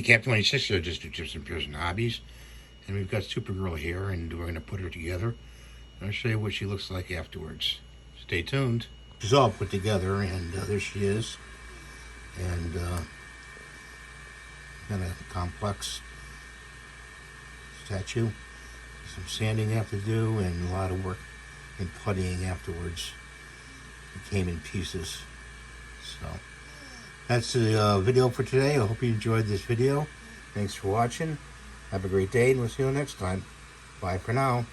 Cap 26 are just some person hobbies. And we've got Supergirl here, and we're going to put her together. I'll show you what she looks like afterwards. Stay tuned. She's all put together, and there she is. And kind of complex statue. Some sanding you have to do, and a lot of work in puttying afterwards. It came in pieces. So that's the video for today. I hope you enjoyed this video. Thanks for watching. Have a great day, and we'll see you next time. Bye for now.